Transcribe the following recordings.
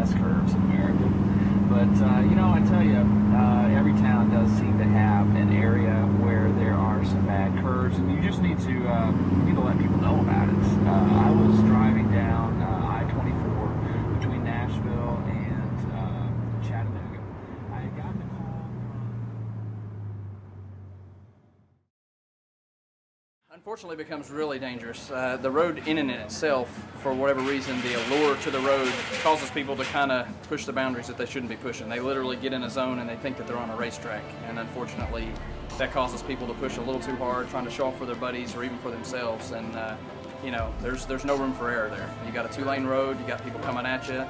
fast curves in America. But, you know, I tell you, every town does seem to have an area where there are some bad curves, and you just need to let people know about it. I was driving down I-24 between Nashville and Chattanooga. I had gotten a call Unfortunately, it becomes really dangerous. The road in and in itself, for whatever reason, the allure to the road causes people to kind of push the boundaries that they shouldn't be pushing. They literally get in a zone and they think that they're on a racetrack, and unfortunately that causes people to push a little too hard, trying to show off for their buddies or even for themselves, and you know, there's no room for error there. You got a two-lane road, you got people coming at you,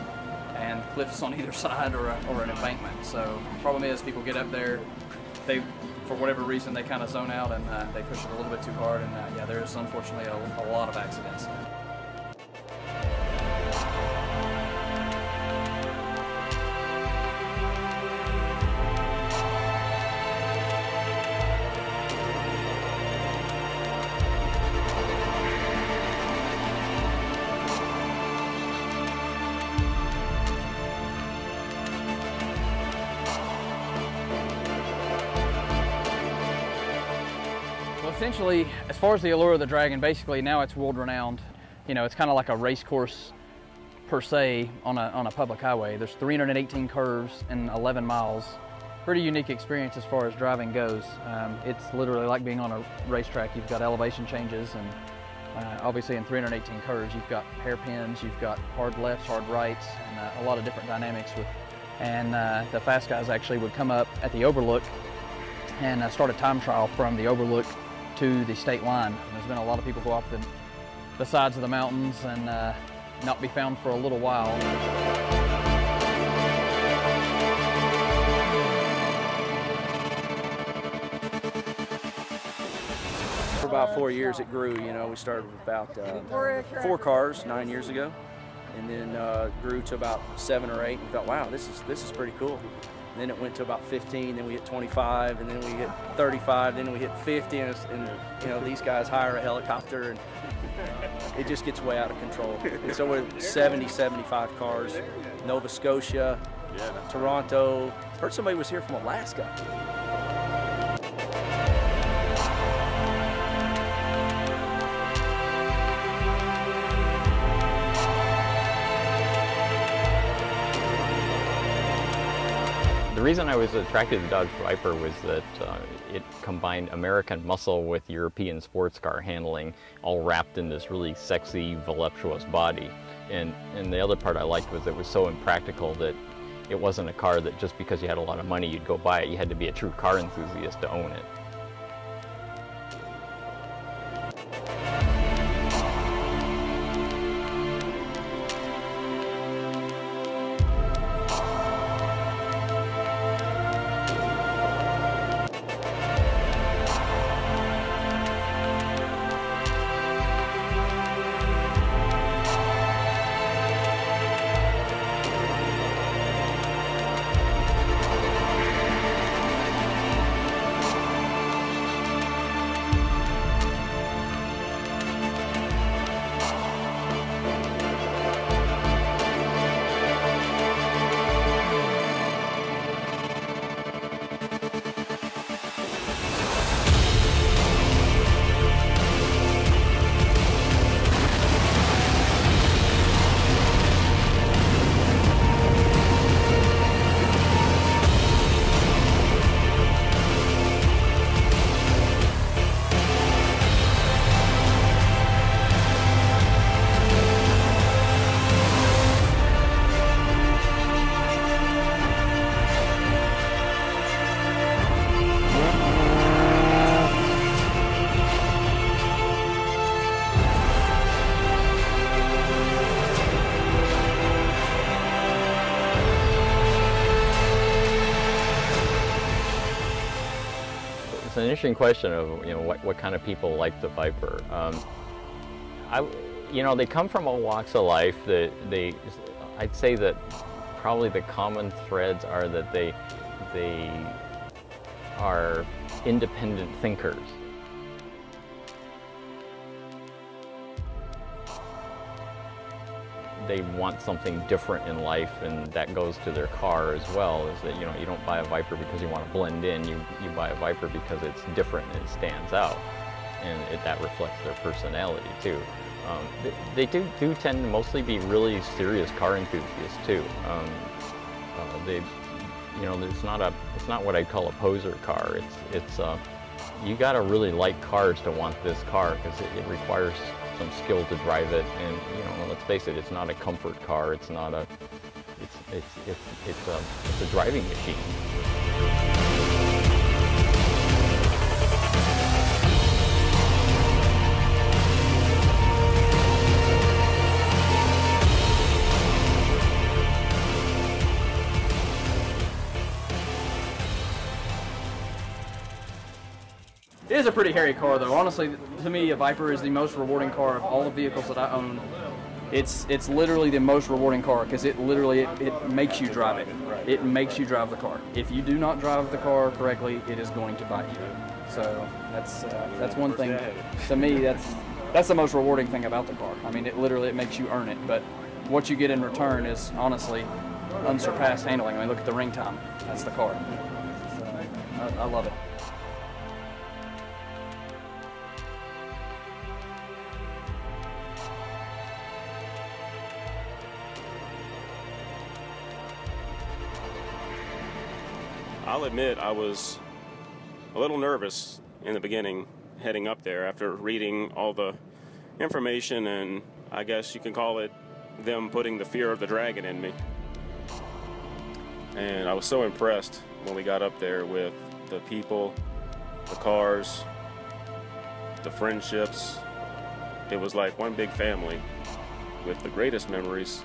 and cliffs on either side or an embankment. So the problem is people get up there, for whatever reason, they kind of zone out and they push it a little bit too hard, and yeah, there is unfortunately a lot of accidents. Essentially, as far as the Allure of the Dragon, basically now it's world renowned. You know, it's kind of like a race course per se on a public highway. There's 318 curves and 11 miles. Pretty unique experience as far as driving goes. It's literally like being on a racetrack. You've got elevation changes, and obviously in 318 curves, you've got hairpins, you've got hard lefts, hard rights, and a lot of different dynamics with. And the fast guys actually would come up at the overlook and start a time trial from the overlook to the state line. And there's been a lot of people go off the sides of the mountains and not be found for a little while. For about 4 years it grew. You know, we started with about 4 cars 9 years ago, and then grew to about 7 or 8. We thought, wow, this is pretty cool. And then it went to about 15, then we hit 25, and then we hit 35, then we hit 50, and you know, these guys hire a helicopter, and it just gets way out of control. And so we're 70, 75 cars, Nova Scotia, Toronto. Heard somebody was here from Alaska. The reason I was attracted to the Dodge Viper was that it combined American muscle with European sports car handling, all wrapped in this really sexy, voluptuous body. And the other part I liked was it was so impractical that it wasn't a car that just because you had a lot of money you'd go buy it. You had to be a true car enthusiast to own it. It's an interesting question of, you know, what kind of people like the Viper. You know, they come from all walks of life. I'd say that probably the common threads are that they are independent thinkers. they want something different in life, and that goes to their car as well, is that, you know, you don't buy a Viper because you want to blend in, you buy a Viper because it's different and it stands out, and that reflects their personality too. They do tend to mostly be really serious car enthusiasts too. You know, it's not what I'd call a poser car. You got to really like cars to want this car, because it requires some skill to drive it, and, you know, let's face it, it's not a comfort car. It's not a. It's a driving machine. It is a pretty hairy car, though. Honestly, to me, a Viper is the most rewarding car of all the vehicles that I own. It's literally the most rewarding car, because it makes you drive it. It makes you drive the car. If you do not drive the car correctly, it is going to bite you. So that's one thing. To me, that's the most rewarding thing about the car. I mean, it makes you earn it, but what you get in return is honestly unsurpassed handling. I mean, look at the ring time. That's the car. So, I love it. I'll admit I was a little nervous in the beginning heading up there after reading all the information, and I guess you can call it them putting the fear of the dragon in me. And I was so impressed when we got up there with the people, the cars, the friendships. It was like one big family. With the greatest memories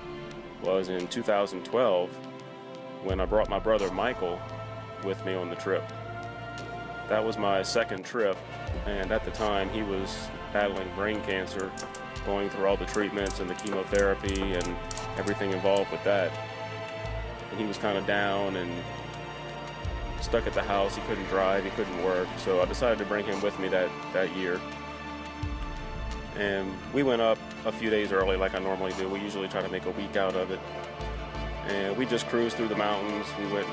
was in 2012 when I brought my brother Michael with me on the trip. That was my second trip, and at the time he was battling brain cancer, going through all the treatments and the chemotherapy and everything involved with that. And he was kind of down and stuck at the house. He couldn't drive, he couldn't work, so I decided to bring him with me that year. And we went up a few days early like I normally do. We usually try to make a week out of it. And we just cruised through the mountains. We went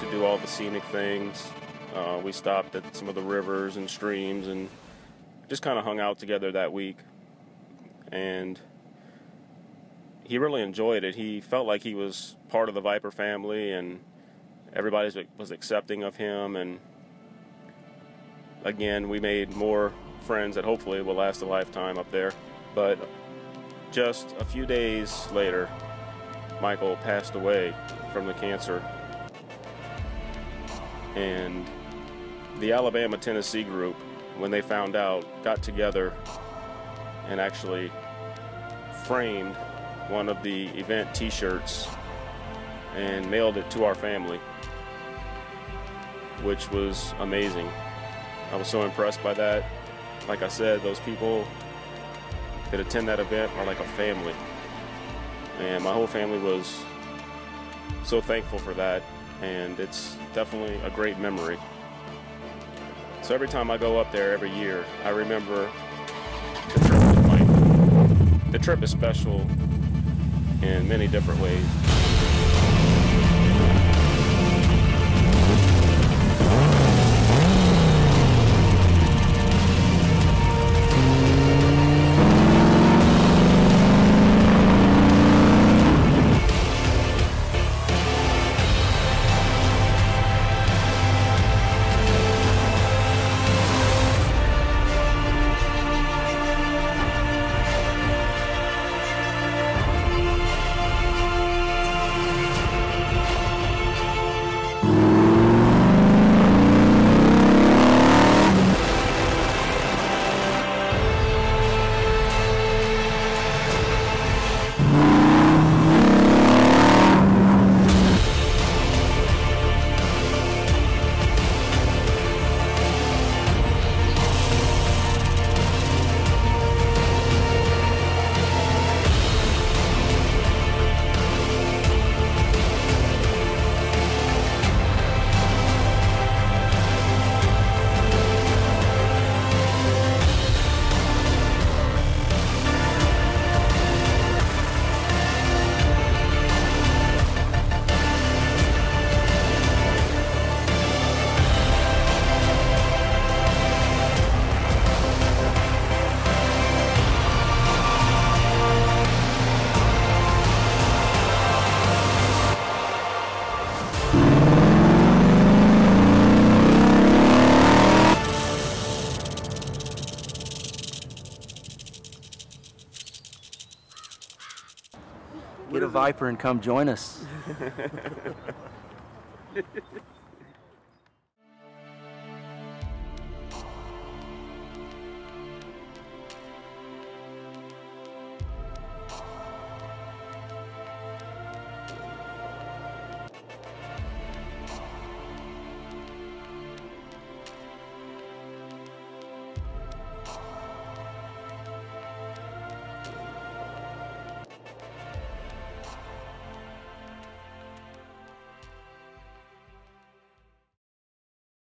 to do all the scenic things. We stopped at some of the rivers and streams and just kind of hung out together that week. And he really enjoyed it. He felt like he was part of the Viper family, and everybody was accepting of him. And again, we made more friends that hopefully will last a lifetime up there. But just a few days later, Michael passed away from the cancer. And the Alabama-Tennessee group, when they found out, got together and actually framed one of the event t-shirts and mailed it to our family, which was amazing. I was so impressed by that. Like I said, those people that attend that event are like a family. And my whole family was so thankful for that, and it's definitely a great memory. So every time I go up there every year, I remember the trip with Mike. The trip is special in many different ways. Viper and come join us.